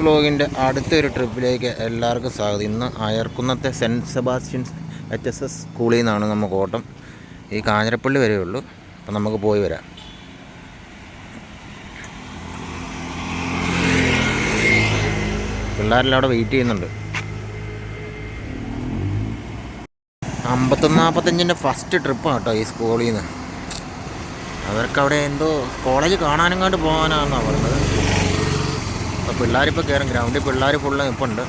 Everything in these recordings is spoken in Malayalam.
വ്ലോഗിൻ്റെ അടുത്തൊരു ട്രിപ്പിലേക്ക് എല്ലാവർക്കും സ്വാഗതം. ഇന്ന് അയർക്കുന്നത്തെ സെൻറ്റ് സെബാസ്റ്റ്യൻസ് HSS സ്കൂളിൽ നിന്നാണ് നമുക്ക് ഓട്ടം. ഈ കാഞ്ഞിരപ്പള്ളി വരെ ഉള്ളൂ. അപ്പം നമുക്ക് പോയി വരാം. പിള്ളേരെല്ലാം അവിടെ വെയിറ്റ് ചെയ്യുന്നുണ്ട്. 51-45 ഫസ്റ്റ് ട്രിപ്പാണ് കേട്ടോ ഈ സ്കൂളിൽ നിന്ന്. അവർക്കവിടെ എന്തോ കോളേജ് കാണാനെങ്ങാണ്ട് പോകാനാണെന്നാണ് പറഞ്ഞത്. അപ്പോൾ പിള്ളേരിപ്പോൾ കയറും. ഗ്രൗണ്ടിൽ പിള്ളേർ ഫുള്ള് നിൽപ്പുണ്ട്.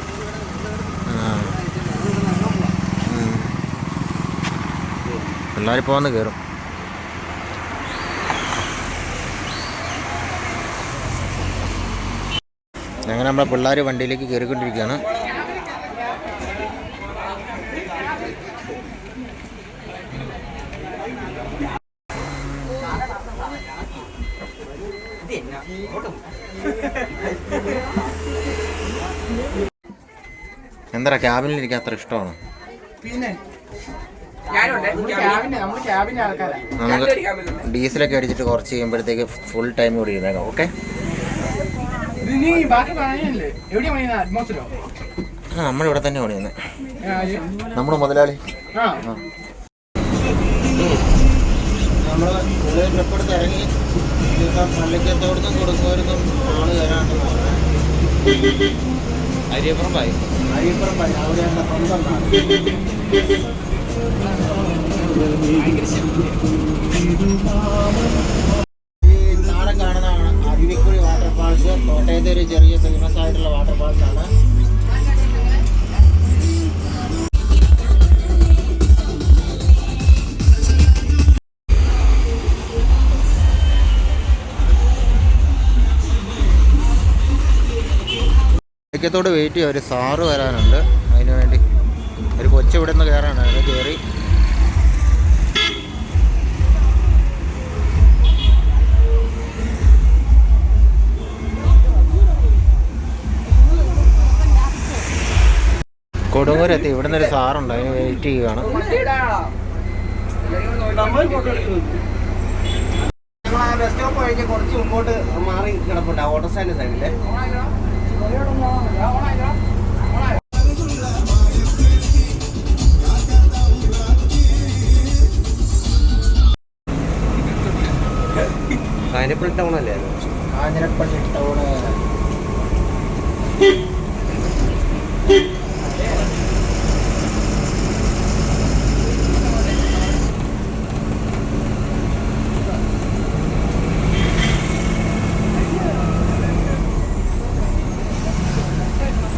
പിള്ളേരിപ്പോൾ വന്ന് കയറും. അങ്ങനെ നമ്മുടെ പിള്ളേർ വണ്ടിയിലേക്ക് കയറിക്കൊണ്ടിരിക്കുകയാണ്. എന്താ ക്യാബിനിലിരിക്കാൻ അത്ര ഇഷ്ടമാണ്. നമുക്ക് ഡീസലൊക്കെ അടിച്ചിട്ട് കുറച്ച് കഴിയുമ്പോഴത്തേക്ക് ഫുൾ ടൈം കൂടി ഇരുന്നേക്കാം. ഓക്കെ, നമ്മളിവിടെ തന്നെ പണിയുന്നത്. നമ്മുടെ മുതലാളി നമ്മൾ ട്രിപ്പെടുത്ത് ഇറങ്ങി പള്ളിക്കത്തോടത്തും കൊടുക്കുമായിരുന്നും ആള് കയറാണ്ട് അരിയപ്പുറമ്പായി അവിടെ സ്വന്തം നാടൻ കാണുന്നതാണ് അരുവിക്കുഴി വാട്ടർഫാൾസ്. കോട്ടയത്തെ ഒരു ചെറിയ ഫേമസ് ആയിട്ടുള്ള വാട്ടർഫാൾസാണ്. ത്തോട് വെയിറ്റ് ചെയ്യുക. ഒരു സാറ് വരാനുണ്ട്. അതിന് വേണ്ടി ഒരു കൊച്ചിവിടെ നിന്ന് കയറാനാണ്. അത് കയറി കൊടുങ്ങൂരെത്തി. ഇവിടെ നിന്നൊരു സാറുണ്ട്, അതിന് വെയിറ്റ് ചെയ്യുകയാണ്. ബസ് സ്റ്റോപ്പ് കഴിഞ്ഞ് കുറച്ച് മുമ്പോട്ട് മാറി കിടപ്പുണ്ട് ഓട്ടോ സ്റ്റാൻഡ് സൈഡില്. കാഞ്ഞിരപ്പള്ളി ടൗൺ അല്ലേ? കാഞ്ഞിരപ്പള്ളി ടൗണ്.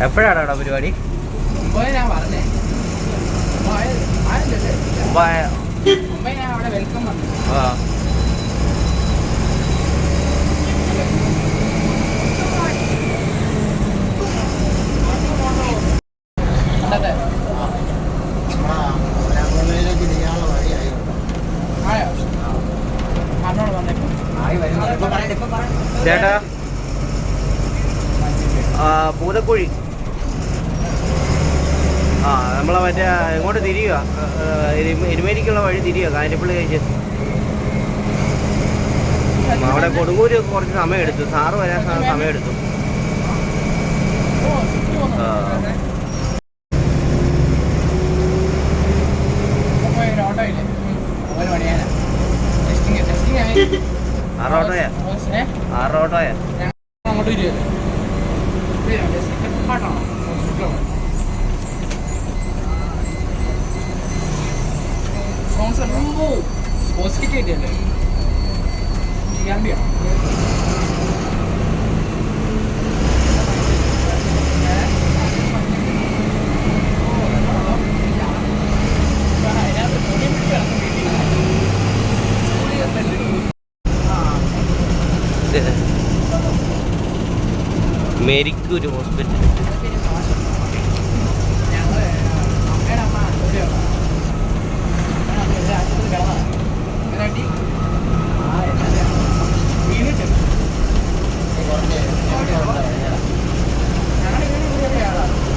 എപ്പോഴാണ് അവിടെ പരിപാടി? ചേട്ടാ, പൂതക്കുഴി. നമ്മളെ മറ്റേ ഇങ്ങോട്ട് തിരിയുക, എരുമേലിക്കുള്ള വഴി തിരിയുക. കാഞ്ഞിരപ്പള്ളി കഴിച്ച് അവിടെ കൊടുങ്ങൂര് കുറച്ച് സമയമെടുത്തു. സാറ് വരാൻ സമയമെടുത്തു. ആറോട്ടോയാ മേരിക്കൂര് ഹോസ്പിറ്റൽ.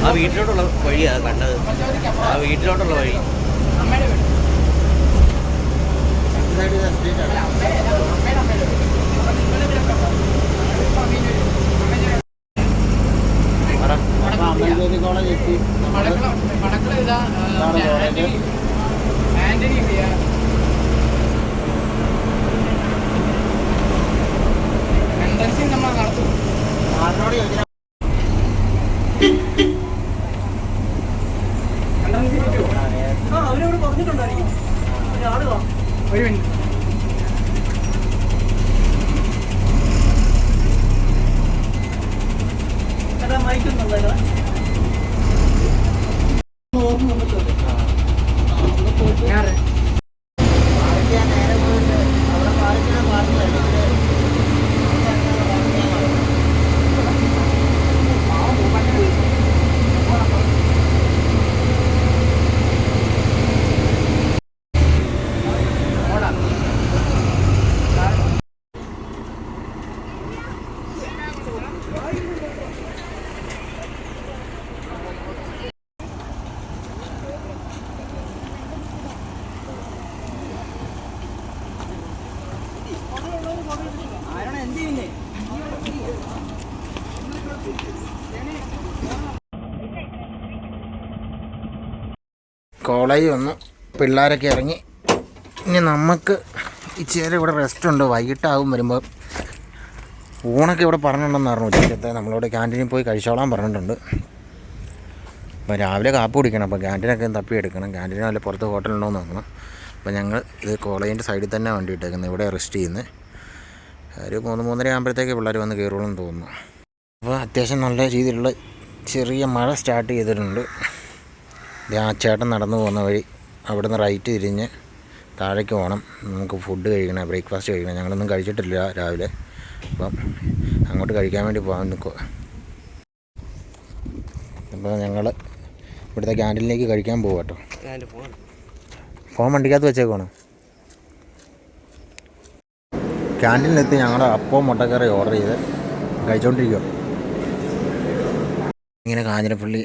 ആ വീട്ടിലോട്ടുള്ള വഴിയാണ് കണ്ടത്. ആ വീട്ടിലോട്ടുള്ള വഴി. അമൽജ്യോതി കോളേജ് എത്തി. സാറിനോട് ചോദിച്ചാൽ അവരവിടെ പറഞ്ഞിട്ടുണ്ടായിരിക്കും. ഒരു മിനിറ്റ്. മൈക്കുന്നുണ്ടല്ലോ. ഓർമ്മ വന്നിട്ടുണ്ട്. നേരെ പോയിട്ട് അവിടെ പാലിക്കണ പാട്ടില്ല. കോളേജ് വന്നു, പിള്ളേരൊക്കെ ഇറങ്ങി. ഇനി നമുക്ക് ഇച്ചിരി ഇവിടെ റെസ്റ്റ് ഉണ്ട്. വൈകിട്ടാവും വരുമ്പോൾ. ഊണൊക്കെ ഇവിടെ പറഞ്ഞിട്ടുണ്ടെന്ന് പറഞ്ഞു. ഉച്ചക്കത്തെ നമ്മളിവിടെ ക്യാൻറ്റീനിൽ പോയി കഴിച്ചോളാൻ പറഞ്ഞിട്ടുണ്ട്. അപ്പോൾ രാവിലെ കാപ്പി കുടിക്കണം. അപ്പോൾ ക്യാൻറ്റീനൊക്കെ തപ്പി എടുക്കണം. ക്യാൻറ്റീൻ വല്ല പുറത്ത് ഹോട്ടലുണ്ടോ എന്ന് നോക്കണം. അപ്പോൾ ഞങ്ങൾ ഇത് കോളേജിൻ്റെ സൈഡിൽ തന്നെ വണ്ടി ഇട്ടേക്കുന്നത്. ഇവിടെ റെസ്റ്റ് ചെയ്യുന്നത്. ഒരു 3-3:30 ആകുമ്പോഴത്തേക്ക് പിള്ളേർ വന്ന് കയറുള്ളൂ തോന്നുന്നു. അപ്പോൾ അത്യാവശ്യം നല്ല രീതിയിലുള്ള ചെറിയ മഴ സ്റ്റാർട്ട് ചെയ്തിട്ടുണ്ട്. ആ ചേട്ടൻ നടന്നു പോകുന്ന വഴി അവിടെ നിന്ന് റൈറ്റ് തിരിഞ്ഞ് താഴേക്ക് പോകണം. നമുക്ക് ഫുഡ് കഴിക്കണം, ബ്രേക്ക്ഫാസ്റ്റ് കഴിക്കണം. ഞങ്ങളൊന്നും കഴിച്ചിട്ടില്ല രാവിലെ. അപ്പം അങ്ങോട്ട് കഴിക്കാൻ വേണ്ടി പോകാൻ നിൽക്കുക. അപ്പോൾ ഞങ്ങൾ ഇവിടുത്തെ ക്യാൻറ്റീനിലേക്ക് കഴിക്കാൻ പോകും കേട്ടോ. ഫോൺ വണ്ടിക്കകത്ത് വെച്ചേക്കോണം. ക്യാൻറ്റീനിലെത്തി ഞങ്ങൾ അപ്പവും മുട്ടക്കറി ഓർഡർ ചെയ്ത് കഴിച്ചുകൊണ്ടിരിക്കുക. ഇങ്ങനെ കാഞ്ഞിരപ്പള്ളി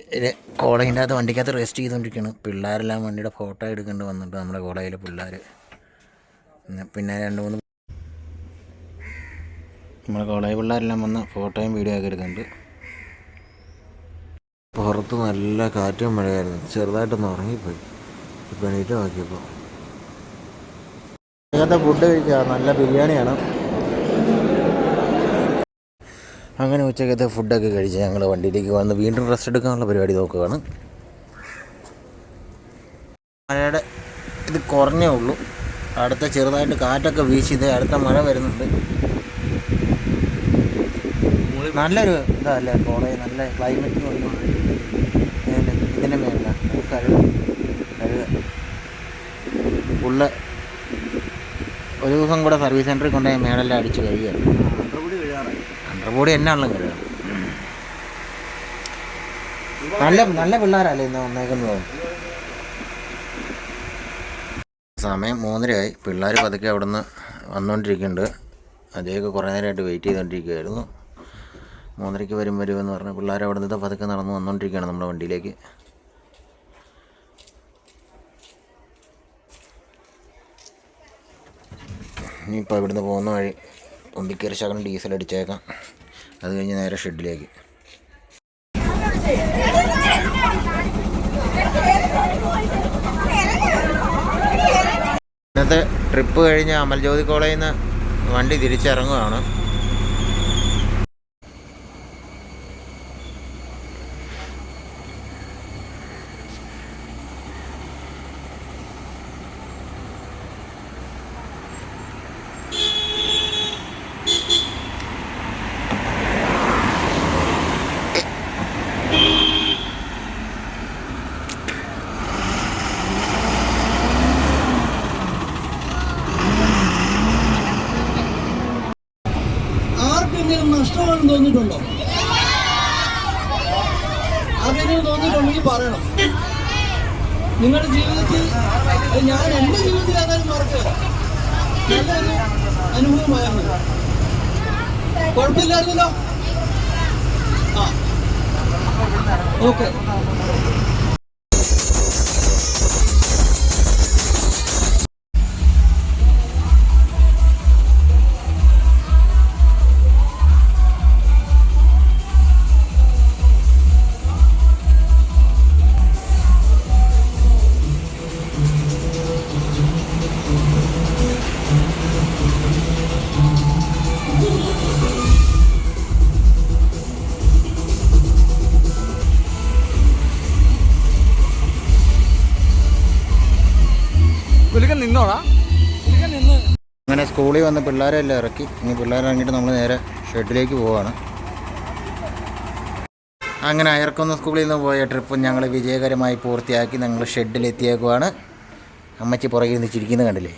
കോളേജിൻ്റെ അകത്ത് വണ്ടിക്കകത്ത് റെസ്റ്റ് ചെയ്തുകൊണ്ടിരിക്കുകയാണ്. പിള്ളേരെല്ലാം വണ്ടിയുടെ ഫോട്ടോ എടുക്കേണ്ടി വന്നിട്ട് നമ്മുടെ കോളേജിലെ പിള്ളേർ. പിന്നെ 2-3 നമ്മുടെ കോളേജ് പിള്ളേരെല്ലാം വന്ന് ഫോട്ടോയും വീഡിയോ ഒക്കെ എടുക്കുന്നുണ്ട്. പുറത്ത് നല്ല കാറ്റും മഴയായിരുന്നു. ചെറുതായിട്ടൊന്ന് ഉറങ്ങിപ്പോയി. ഇപ്പം എണീറ്റ് നോക്കിയപ്പോൾ അങ്ങനത്തെ ഫുഡ് കഴിക്കുക. നല്ല ബിരിയാണിയാണ്. അങ്ങനെ ഉച്ചക്കത്തെ ഫുഡൊക്കെ കഴിച്ച് ഞങ്ങൾ വണ്ടിയിലേക്ക് വന്ന് വീണ്ടും റെസ്റ്റ് എടുക്കാനുള്ള പരിപാടി നോക്കുകയാണ്. മഴയുടെ ഇത് കുറഞ്ഞേ ഉള്ളൂ. അടുത്ത ചെറുതായിട്ട് കാറ്റൊക്കെ വീശിയത് അടുത്ത മഴ വരുന്നുണ്ട്. നല്ലൊരു ഇതല്ലേ കോളേജ്, നല്ല ക്ലൈമറ്റ് കൊണ്ടും ഇതിൻ്റെ മേല ഫുള്ള് ഒരു ദിവസം കൂടെ സർവീസ് സെൻറ്ററിൽ കൊണ്ടുപോയി മേളെല്ലാം അടിച്ച് കഴിയുകയാണ്. അണ്ടർബോഡി എന്നാണല്ലോ കഴുകണം. നല്ല പിള്ളേരല്ലേ ഇന്ന് വന്നേക്കുന്നത്. സമയം 3:30 പിള്ളേർ പതുക്കെ അവിടെ നിന്ന് വന്നുകൊണ്ടിരിക്കുന്നുണ്ട്. അജയൊക്കെ കുറേ നേരമായിട്ട് വെയിറ്റ് ചെയ്തുകൊണ്ടിരിക്കുകയായിരുന്നു. 3:30 വരുമെന്ന് പറഞ്ഞ് പിള്ളേർ അവിടെ നിന്ന് പതുക്കെ നടന്ന് വന്നുകൊണ്ടിരിക്കുകയാണ് നമ്മുടെ വണ്ടിയിലേക്ക്. ഇനിയിപ്പോൾ ഇവിടുന്ന് പോകുന്ന വഴി കൊണ്ടിക്കയറി ശകലം ഡീസൽ അടിച്ചേക്കാം. അത് കഴിഞ്ഞ് നേരെ ഷെഡിലേക്ക്. ഇന്നത്തെ ട്രിപ്പ് കഴിഞ്ഞ് അമൽജ്യോതി കോളേജിൽ നിന്ന് വണ്ടി തിരിച്ചിറങ്ങുകയാണ്. നഷ്ടമാണെന്ന് തോന്നിയിട്ടുണ്ടോ? ആർക്കെങ്കിലും തോന്നിയിട്ടുണ്ടെങ്കിൽ പറയണം. നിങ്ങളുടെ ജീവിതത്തിൽ ഞാൻ എൻ്റെ ജീവിതത്തിൽ അതായത് മറക്കുക നല്ലൊരു അനുഭവമായിരുന്നു. കുഴപ്പമില്ലായിരുന്നല്ലോ. ആ ഓക്കെ. നിന്നോടാ നിന്ന്. അങ്ങനെ സ്കൂളിൽ വന്ന് പിള്ളേരെ എല്ലാം ഇറക്കി. ഇനി പിള്ളേരെ ഇറങ്ങിയിട്ട് നമ്മൾ നേരെ ഷെഡിലേക്ക് പോവുകയാണ്. അങ്ങനെ അയർക്കുന്ന സ്കൂളിൽ നിന്ന് പോയ ട്രിപ്പ് ഞങ്ങൾ വിജയകരമായി പൂർത്തിയാക്കി. ഞങ്ങൾ ഷെഡിലെത്തിയേക്കുവാണ്. അമ്മച്ചി പുറകിൽ നിന്ന് ചിരിക്കുന്നത് കണ്ടില്ലേ.